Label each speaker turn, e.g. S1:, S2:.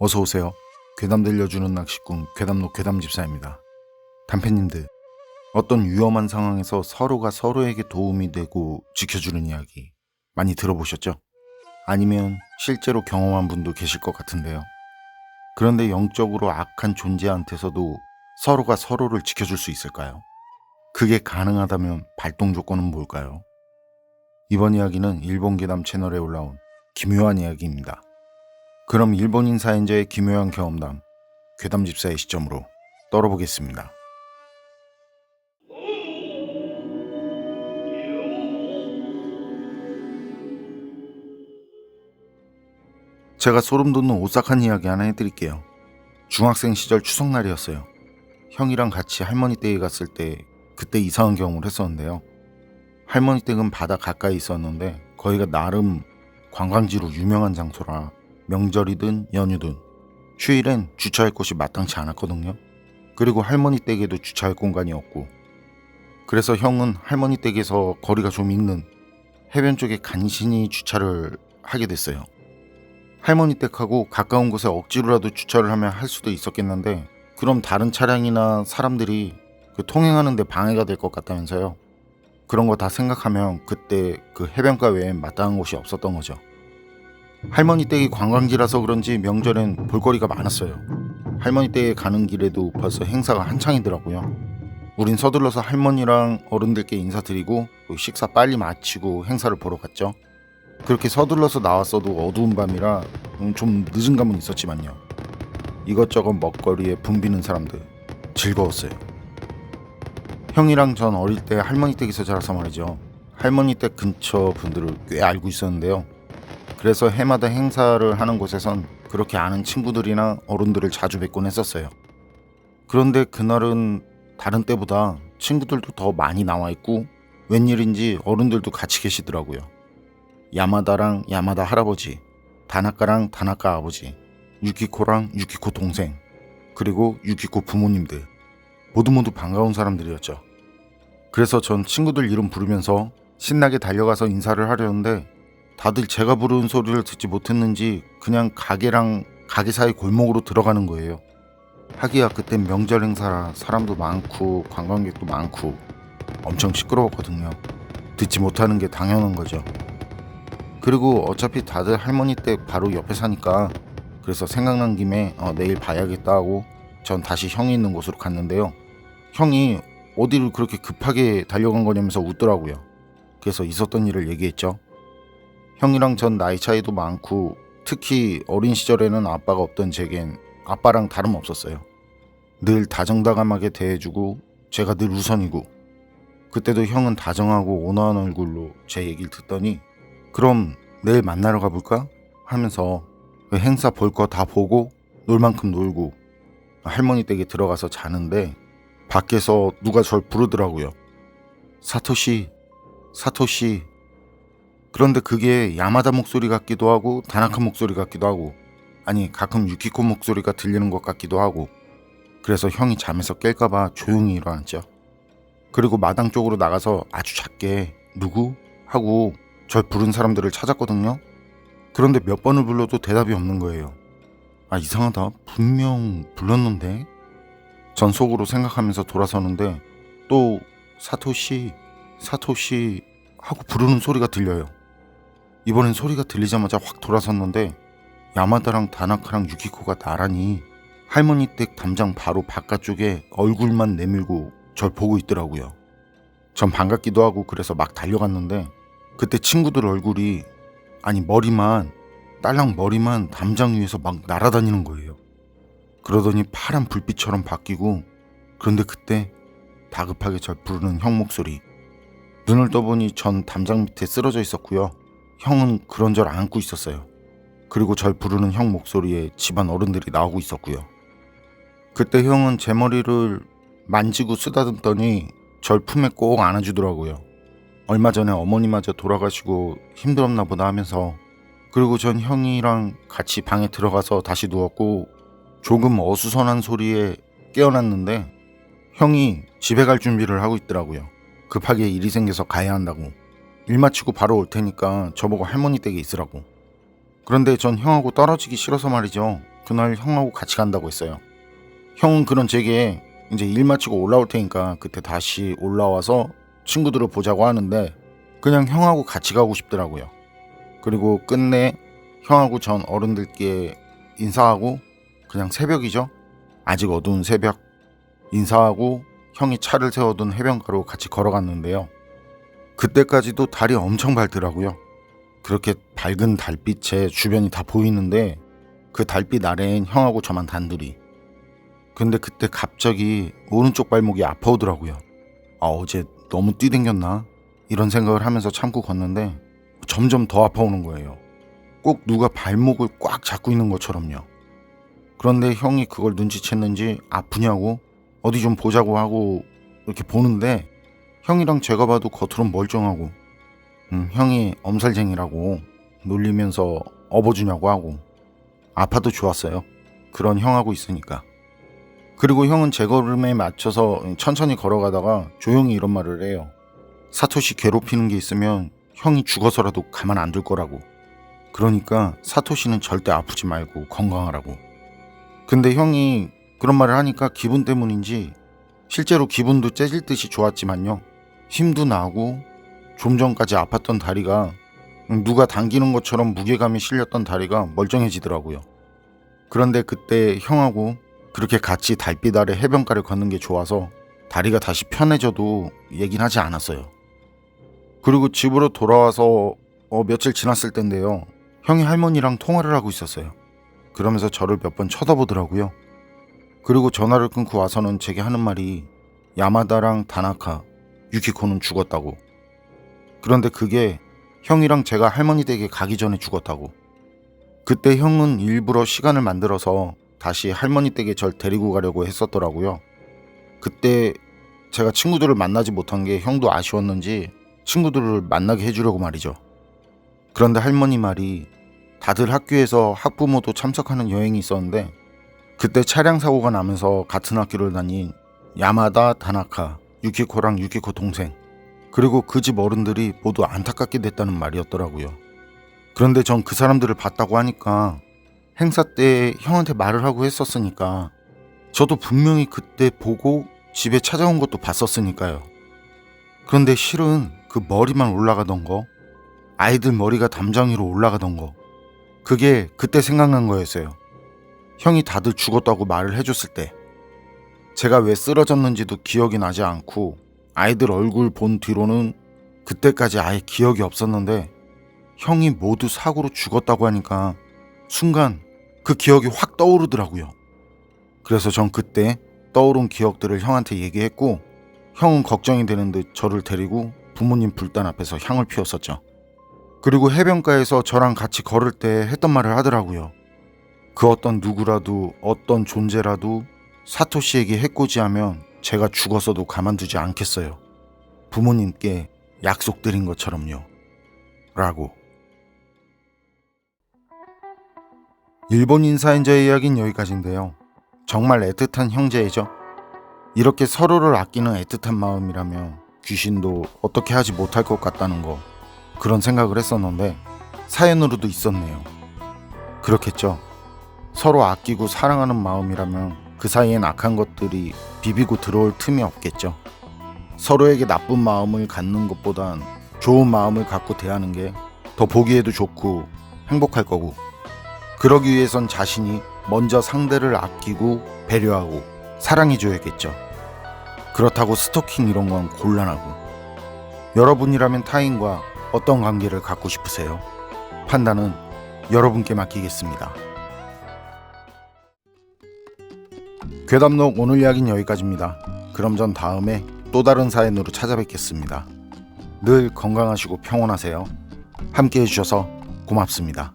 S1: 어서 오세요. 괴담 들려주는 낚시꾼 괴담로 괴담집사입니다. 단편님들, 어떤 위험한 상황에서 서로가 서로에게 도움이 되고 지켜주는 이야기 많이 들어보셨죠? 아니면 실제로 경험한 분도 계실 것 같은데요. 그런데 영적으로 악한 존재한테서도 서로가 서로를 지켜줄 수 있을까요? 그게 가능하다면 발동 조건은 뭘까요? 이번 이야기는 일본 괴담 채널에 올라온 기묘한 이야기입니다. 그럼 일본인 사연자의 기묘한 경험담, 괴담집사의 시점으로 떨어보겠습니다. 제가 소름 돋는 오싹한 이야기 하나 해드릴게요. 중학생 시절 추석날이었어요. 형이랑 같이 할머니 댁에 갔을 때 그때 이상한 경험을 했었는데요. 할머니 댁은 바다 가까이 있었는데 거기가 나름 관광지로 유명한 장소라 명절이든 연휴든 휴일엔 주차할 곳이 마땅치 않았거든요. 그리고 할머니 댁에도 주차할 공간이 없고, 그래서 형은 할머니 댁에서 거리가 좀 있는 해변 쪽에 간신히 주차를 하게 됐어요. 할머니 댁하고 가까운 곳에 억지로라도 주차를 하면 할 수도 있었겠는데, 그럼 다른 차량이나 사람들이 통행하는 데 방해가 될 것 같다면서요. 그런 거 다 생각하면 그때 그 해변가 외엔 마땅한 곳이 없었던 거죠. 할머니 댁이 관광지라서 그런지 명절엔 볼거리가 많았어요. 할머니 댁에 가는 길에도 벌써 행사가 한창이더라고요. 우린 서둘러서 할머니랑 어른들께 인사드리고 식사 빨리 마치고 행사를 보러 갔죠. 그렇게 서둘러서 나왔어도 어두운 밤이라 좀 늦은 감은 있었지만요. 이것저것 먹거리에 붐비는 사람들 즐거웠어요. 형이랑 전 어릴 때 할머니 댁에서 자라서 말이죠. 할머니 댁 근처 분들을 꽤 알고 있었는데요. 그래서 해마다 행사를 하는 곳에선 그렇게 아는 친구들이나 어른들을 자주 뵙곤 했었어요. 그런데 그날은 다른 때보다 친구들도 더 많이 나와 있고 웬일인지 어른들도 같이 계시더라고요. 야마다랑 야마다 할아버지, 다나카랑 다나카 아버지, 유키코랑 유키코 동생, 그리고 유키코 부모님들 모두 반가운 사람들이었죠. 그래서 전 친구들 이름 부르면서 신나게 달려가서 인사를 하려는데 다들 제가 부르는 소리를 듣지 못했는지 그냥 가게랑 가게 사이 골목으로 들어가는 거예요. 하기야 그땐 명절 행사라 사람도 많고 관광객도 많고 엄청 시끄러웠거든요. 듣지 못하는 게 당연한 거죠. 그리고 어차피 다들 할머니 댁 바로 옆에 사니까 그래서 생각난 김에 내일 봐야겠다 하고 전 다시 형이 있는 곳으로 갔는데요. 형이 어디를 그렇게 급하게 달려간 거냐면서 웃더라고요. 그래서 있었던 일을 얘기했죠. 형이랑 전 나이 차이도 많고 특히 어린 시절에는 아빠가 없던 제겐 아빠랑 다름없었어요. 늘 다정다감하게 대해주고 제가 늘 우선이고, 그때도 형은 다정하고 온화한 얼굴로 제 얘기를 듣더니 그럼 내일 만나러 가볼까? 하면서 행사 볼 거 다 보고 놀 만큼 놀고 할머니 댁에 들어가서 자는데 밖에서 누가 절 부르더라고요. 사토시, 사토시. 그런데 그게 야마다 목소리 같기도 하고 다나카 목소리 같기도 하고, 아니 가끔 유키코 목소리가 들리는 것 같기도 하고, 그래서 형이 잠에서 깰까봐 조용히 일어났죠. 그리고 마당 쪽으로 나가서 아주 작게 누구? 하고 절 부른 사람들을 찾았거든요. 그런데 몇 번을 불러도 대답이 없는 거예요. 아, 이상하다, 분명 불렀는데? 전 속으로 생각하면서 돌아서는데 또 사토시, 사토시 하고 부르는 소리가 들려요. 이번엔 소리가 들리자마자 확 돌아섰는데 야마다랑 다나카랑 유키코가 나란히 할머니 댁 담장 바로 바깥쪽에 얼굴만 내밀고 절 보고 있더라고요. 전 반갑기도 하고 그래서 막 달려갔는데 그때 친구들 얼굴이, 아니 머리만, 딸랑 머리만 담장 위에서 막 날아다니는 거예요. 그러더니 파란 불빛처럼 바뀌고, 그런데 그때 다급하게 절 부르는 형 목소리. 눈을 떠보니 전 담장 밑에 쓰러져 있었고요. 형은 그런 절 안고 있었어요. 그리고 절 부르는 형 목소리에 집안 어른들이 나오고 있었고요. 그때 형은 제 머리를 만지고 쓰다듬더니 절 품에 꼭 안아주더라고요. 얼마 전에 어머니마저 돌아가시고 힘들었나 보다 하면서. 그리고 전 형이랑 같이 방에 들어가서 다시 누웠고 조금 어수선한 소리에 깨어났는데 형이 집에 갈 준비를 하고 있더라고요. 급하게 일이 생겨서 가야 한다고. 일 마치고 바로 올 테니까 저보고 할머니 댁에 있으라고. 그런데 전 형하고 떨어지기 싫어서 말이죠. 그날 형하고 같이 간다고 했어요. 형은 그런 제게 이제 일 마치고 올라올 테니까 그때 다시 올라와서 친구들을 보자고 하는데 그냥 형하고 같이 가고 싶더라고요. 그리고 끝내 형하고 전 어른들께 인사하고 그냥 새벽이죠. 아직 어두운 새벽 인사하고 형이 차를 세워둔 해변가로 같이 걸어갔는데요. 그때까지도 달이 엄청 밝더라고요. 그렇게 밝은 달빛에 주변이 다 보이는데 그 달빛 아래엔 형하고 저만 단둘이. 근데 그때 갑자기 오른쪽 발목이 아파오더라고요. 어제 너무 뛰댕겼나? 이런 생각을 하면서 참고 걷는데 점점 더 아파오는 거예요. 꼭 누가 발목을 꽉 잡고 있는 것처럼요. 그런데 형이 그걸 눈치챘는지 아프냐고 어디 좀 보자고 하고 이렇게 보는데 형이랑 제가 봐도 겉으론 멀쩡하고 형이 엄살쟁이라고 놀리면서 업어주냐고 하고 아파도 좋았어요. 그런 형하고 있으니까. 그리고 형은 제 걸음에 맞춰서 천천히 걸어가다가 조용히 이런 말을 해요. 사토시 괴롭히는 게 있으면 형이 죽어서라도 가만 안 둘 거라고. 그러니까 사토시는 절대 아프지 말고 건강하라고. 근데 형이 그런 말을 하니까 기분 때문인지 실제로 기분도 째질 듯이 좋았지만요. 힘도 나고 좀 전까지 아팠던 다리가 누가 당기는 것처럼 무게감이 실렸던 다리가 멀쩡해지더라고요. 그런데 그때 형하고 그렇게 같이 달빛 아래 해변가를 걷는 게 좋아서 다리가 다시 편해져도 얘긴 하지 않았어요. 그리고 집으로 돌아와서 며칠 지났을 텐데요. 형이 할머니랑 통화를 하고 있었어요. 그러면서 저를 몇 번 쳐다보더라고요. 그리고 전화를 끊고 와서는 제게 하는 말이 야마다랑 다나카, 유키코는 죽었다고. 그런데 그게 형이랑 제가 할머니 댁에 가기 전에 죽었다고. 그때 형은 일부러 시간을 만들어서 다시 할머니 댁에 절 데리고 가려고 했었더라고요. 그때 제가 친구들을 만나지 못한 게 형도 아쉬웠는지 친구들을 만나게 해주려고 말이죠. 그런데 할머니 말이 다들 학교에서 학부모도 참석하는 여행이 있었는데 그때 차량 사고가 나면서 같은 학교를 다닌 야마다, 다나카, 유키코랑 유키코 동생 그리고 그 집 어른들이 모두 안타깝게 됐다는 말이었더라고요. 그런데 전 그 사람들을 봤다고 하니까 행사 때 형한테 말을 하고 했었으니까 저도 분명히 그때 보고 집에 찾아온 것도 봤었으니까요. 그런데 실은 그 머리만 올라가던 거, 아이들 머리가 담장 위로 올라가던 거, 그게 그때 생각난 거였어요. 형이 다들 죽었다고 말을 해줬을 때 제가 왜 쓰러졌는지도 기억이 나지 않고 아이들 얼굴 본 뒤로는 그때까지 아예 기억이 없었는데 형이 모두 사고로 죽었다고 하니까 순간 그 기억이 확 떠오르더라고요. 그래서 전 그때 떠오른 기억들을 형한테 얘기했고 형은 걱정이 되는 듯 저를 데리고 부모님 불단 앞에서 향을 피웠었죠. 그리고 해변가에서 저랑 같이 걸을 때 했던 말을 하더라고요. 그 어떤 누구라도 어떤 존재라도 사토시에게 해코지하면 제가 죽어서도 가만두지 않겠어요. 부모님께 약속드린 것처럼요. 라고. 일본 인사인자의 이야기는 여기까지인데요. 정말 애틋한 형제애죠. 이렇게 서로를 아끼는 애틋한 마음이라면 귀신도 어떻게 하지 못할 것 같다는 거 그런 생각을 했었는데 사연으로도 있었네요. 그렇겠죠. 서로 아끼고 사랑하는 마음이라면 그 사이엔 악한 것들이 비비고 들어올 틈이 없겠죠. 서로에게 나쁜 마음을 갖는 것보단 좋은 마음을 갖고 대하는 게 더 보기에도 좋고 행복할 거고 그러기 위해선 자신이 먼저 상대를 아끼고 배려하고 사랑해줘야겠죠. 그렇다고 스토킹 이런 건 곤란하고. 여러분이라면 타인과 어떤 관계를 갖고 싶으세요? 판단은 여러분께 맡기겠습니다. 괴담록 오늘 이야기는 여기까지입니다. 그럼 전 다음에 또 다른 사연으로 찾아뵙겠습니다. 늘 건강하시고 평온하세요. 함께 해주셔서 고맙습니다.